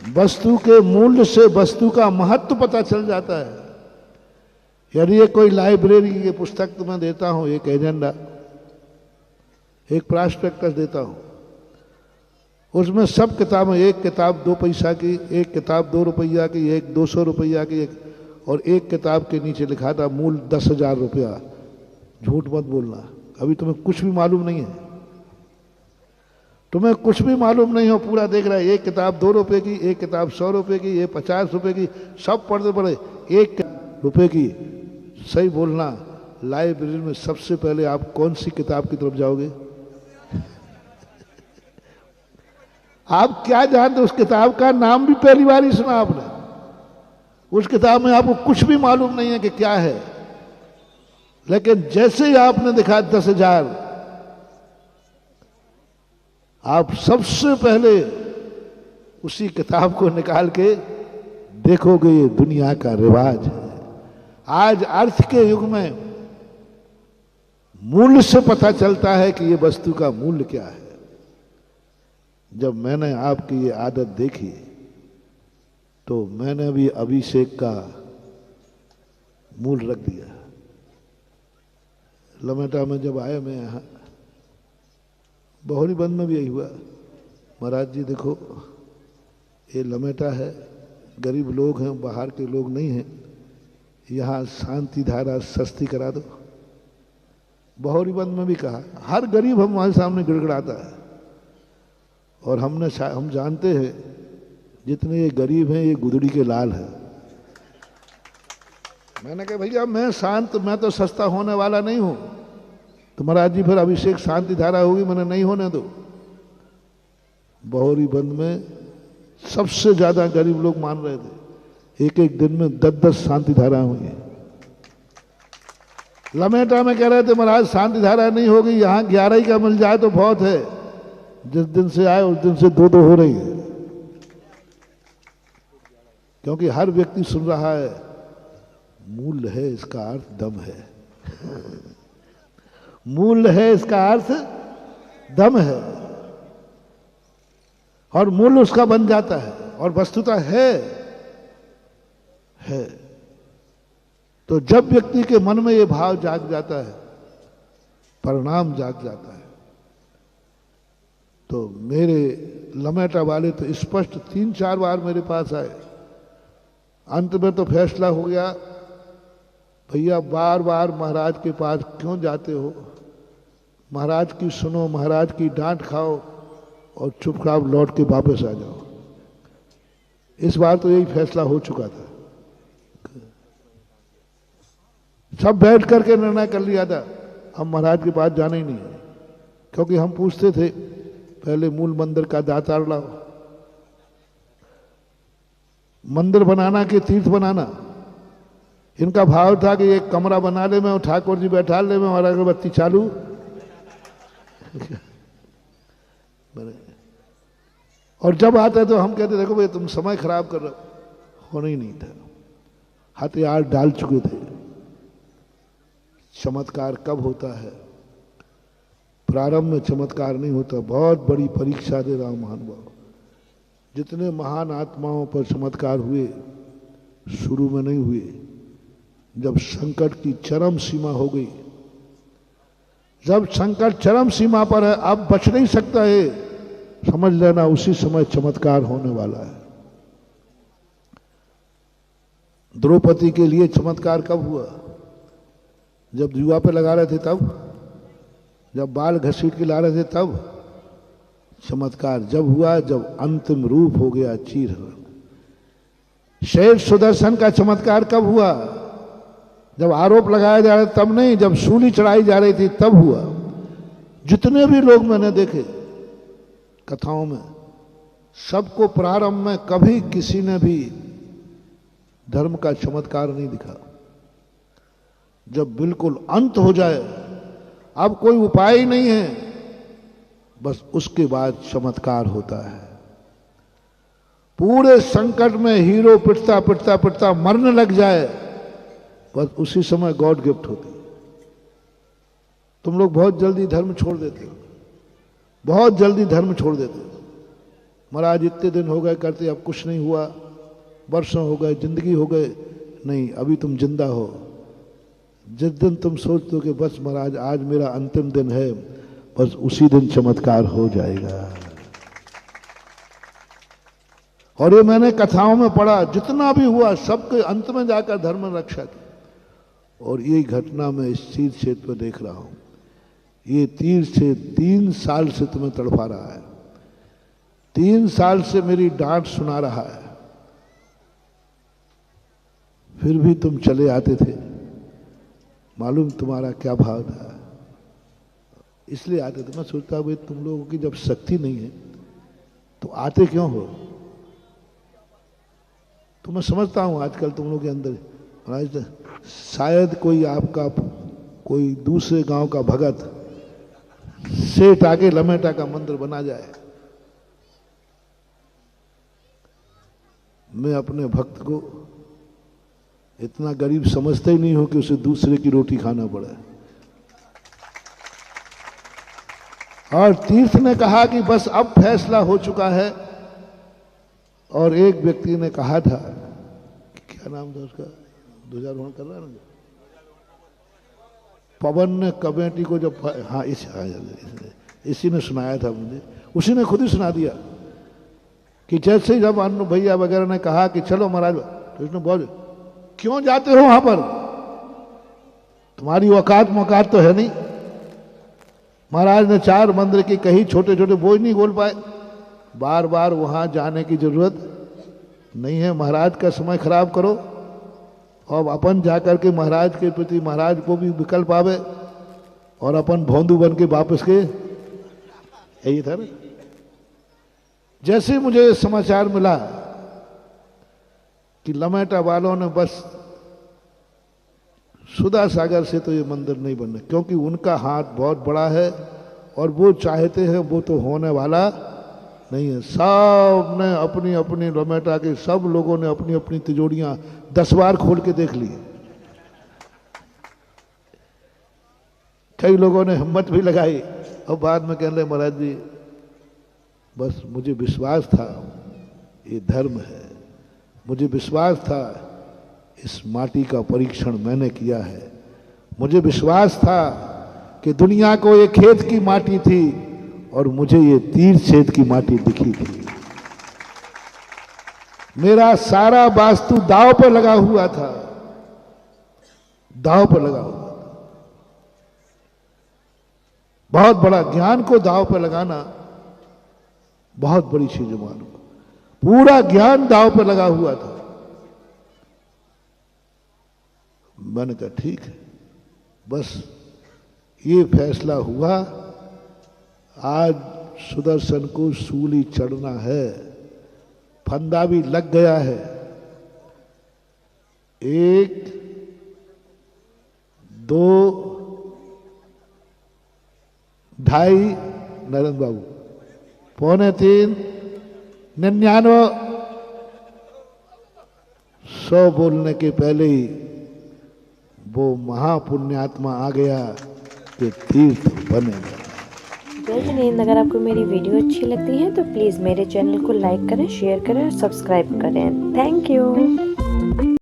वस्तु के मूल्य से वस्तु का महत्व पता चल जाता है। यदि ये कोई लाइब्रेरी की पुस्तक तुम्हें देता हूं, एक एजेंडा, एक प्रॉस्पेक्टस देता हूं, उसमें सब किताबें, एक किताब 2 पैसा की, एक किताब 2 रुपया की, एक 200 रुपया की, और एक किताब के नीचे लिखा था मूल 10,000 रुपया। झूठ मत बोलना, अभी तुम्हें कुछ भी मालूम नहीं है, तुम्हें कुछ भी मालूम नहीं हो। पूरा देख रहा है, एक किताब 2 रुपए की, एक किताब 100 रुपए की, ये 50 रुपए की, सब पढ़ते पढ़े 1 रुपए की। सही बोलना, लाइब्रेरी में सबसे पहले आप कौन सी किताब की तरफ जाओगे? आप क्या जानते, उस किताब का नाम भी पहली बार ही सुना आपने। उस किताब में आपको कुछ भी मालूम नहीं है कि क्या है, लेकिन जैसे ही आपने देखा 10,000, आप सबसे पहले उसी किताब को निकाल के देखोगे। ये दुनिया का रिवाज है। आज अर्थ के युग में मूल्य से पता चलता है कि ये वस्तु का मूल्य क्या है। जब मैंने आपकी ये आदत देखी तो मैंने भी अभिषेक का मूल्य रख दिया। लमेटा में जब आए मैं यहाँ, बहोरी बंद में भी यही हुआ। महाराज जी देखो, ये लमेटा है, गरीब लोग हैं, बाहर के लोग नहीं हैं, यहाँ शांति धारा सस्ती करा दो। बहोरी बंद में भी कहा, हर गरीब हमारे सामने गिड़गिड़ाता है, और हम जानते हैं जितने ये गरीब हैं ये गुदड़ी के लाल है। मैंने कहा भैया मैं शांत, मैं तो सस्ता होने वाला नहीं हूं। तो महाराज जी फिर अभिषेक शांति धारा होगी, मैंने नहीं होने दो। बहोरी बंद में सबसे ज्यादा गरीब लोग मान रहे थे। एक एक दिन में 10-10 शांति धारा हुई है। लमेटा में कह रहे थे महाराज शांति धारा नहीं होगी, यहाँ 11 ही का मिल जाए तो बहुत है। जिस दिन से आए उस दिन से 2-2 हो रही है, क्योंकि हर व्यक्ति सुन रहा है मूल्य है इसका अर्थ दम है। मूल्य है इसका अर्थ दम है, और मूल्य उसका बन जाता है, और वस्तुतः है। तो जब व्यक्ति के मन में ये भाव जाग जाता है, परिणाम जाग जाता है। तो मेरे लमेटा वाले तो स्पष्ट 3-4 बार मेरे पास आए। अंत में तो फैसला हो गया, भैया बार बार महाराज के पास क्यों जाते हो? महाराज की सुनो, महाराज की डांट खाओ, और चुपचाप लौट के वापस आ जाओ। इस बार तो यही फैसला हो चुका था। सब बैठ करके निर्णय कर लिया था, हम महाराज के पास जाना ही नहीं है। क्योंकि हम पूछते थे पहले मूल मंदिर का दातार लाओ, मंदिर बनाना कि तीर्थ बनाना। इनका भाव था कि एक कमरा बना ले में, ठाकुर जी बैठा ले में, और अगरबत्ती चालू। और जब आता तो हम कहते देखो भाई तुम समय खराब कर रहे हो। होना ही नहीं था, हथियार डाल चुके थे। चमत्कार कब होता है? प्रारंभ में चमत्कार नहीं होता, बहुत बड़ी परीक्षा दे रहा हूं महानुभाव। जितने महान आत्माओं पर चमत्कार हुए शुरू में नहीं हुए, जब संकट की चरम सीमा हो गई। जब संकट चरम सीमा पर है, अब बच नहीं सकता है, समझ लेना उसी समय चमत्कार होने वाला है। द्रौपदी के लिए चमत्कार कब हुआ? जब जुआ पे लगा रहे थे तब, जब बाल घसीट के ला रहे थे तब। चमत्कार जब हुआ जब अंतिम रूप हो गया चीरहरण। शेर सुदर्शन का चमत्कार कब हुआ? जब आरोप लगाया जा रहा था तब नहीं, जब सूली चढ़ाई जा रही थी तब हुआ। जितने भी लोग मैंने देखे कथाओं में, सबको प्रारंभ में कभी किसी ने भी धर्म का चमत्कार नहीं दिखा। जब बिल्कुल अंत हो जाए, अब कोई उपाय ही नहीं है, बस उसके बाद चमत्कार होता है। पूरे संकट में हीरो पिटता पिटता पिटता मरने लग जाए, बस उसी समय गॉड गिफ्ट होती है। तुम लोग बहुत जल्दी धर्म छोड़ देते हो, बहुत जल्दी धर्म छोड़ देते हो। महाराज इतने दिन हो गए करते, अब कुछ नहीं हुआ, वर्षों हो गए, जिंदगी हो गए। नहीं, अभी तुम जिंदा हो। जिस दिन तुम सोचते हो कि बस महाराज आज मेरा अंतिम दिन है, बस उसी दिन चमत्कार हो जाएगा। और ये मैंने कथाओं में पढ़ा, जितना भी हुआ सबके अंत में जाकर धर्म रक्षा की। और यही घटना मैं इस तीर क्षेत्र पर देख रहा हूं। ये तीर से 3 साल से तुम्हें तड़पा रहा है, 3 साल से मेरी डांट सुना रहा है, फिर भी तुम चले आते थे। मालूम तुम्हारा क्या भाव था, इसलिए आते थे। मैं सोचता भाई तुम लोगों की जब शक्ति नहीं है तो आते क्यों हो। तो मैं समझता हूं आजकल तुम लोगों के अंदर शायद कोई आपका कोई दूसरे गांव का भगत सेठ आके लमेटा का मंदिर बना जाए। मैं अपने भक्त को इतना गरीब समझता ही नहीं हूं कि उसे दूसरे की रोटी खाना पड़े। और तीर्थ ने कहा कि बस अब फैसला हो चुका है। और एक व्यक्ति ने कहा था, क्या नाम था उसका, ध्वजारोहण कर रहा है ना, पवन ने कमेटी को जब, हाँ इसी ने सुनाया था मुझे, उसी ने खुद ही सुना दिया कि जैसे जब अनु भैया वगैरह ने कहा कि चलो महाराज, तो उसने बोल क्यों जाते हो वहां पर, तुम्हारी औकात मौकात तो है नहीं। महाराज ने 4 मंदिर की कही, छोटे छोटे बोझ नहीं बोल पाए। बार बार वहां जाने की जरूरत नहीं है, महाराज का समय खराब करो और अपन जाकर के महाराज के प्रति महाराज को भी विकल्प आवे और अपन भोंदू बन के वापस के, यही था ना। जैसे मुझे समाचार मिला कि लमेटा वालों ने बस सुधा सागर से तो ये मंदिर नहीं बनना, क्योंकि उनका हाथ बहुत बड़ा है और वो चाहते हैं, वो तो होने वाला नहीं है। सब ने अपनी अपनी लमेटा के सब लोगों ने अपनी अपनी तिजोरियां 10 बार खोल के देख ली। कई लोगों ने हिम्मत भी लगाई और बाद में कहने लगे महाराज जी बस मुझे विश्वास था ये धर्म है, मुझे विश्वास था इस माटी का परीक्षण मैंने किया है, मुझे विश्वास था कि दुनिया को ये खेत की माटी थी और मुझे ये तीर छेद की माटी दिखी थी। मेरा सारा वास्तु दांव पर लगा हुआ था, दांव पर लगा हुआ था। बहुत बड़ा ज्ञान को दांव पर लगाना बहुत बड़ी चीज है मालूम। पूरा ज्ञान दांव पर लगा हुआ था। मैंने कहा ठीक है, बस ये फैसला हुआ, आज सुदर्शन को सूली चढ़ना है, फंदा भी लग गया है। 1 2 2.5 नरेंद्र बाबू, 3.25 99 100 बोलने के पहले ही वो महापुण्यात्मा आ गया कि तीर्थ बनेगा। जय हिंद। अगर आपको मेरी वीडियो अच्छी लगती है तो प्लीज़ मेरे चैनल को लाइक करें, शेयर करें और सब्सक्राइब करें। Thank you.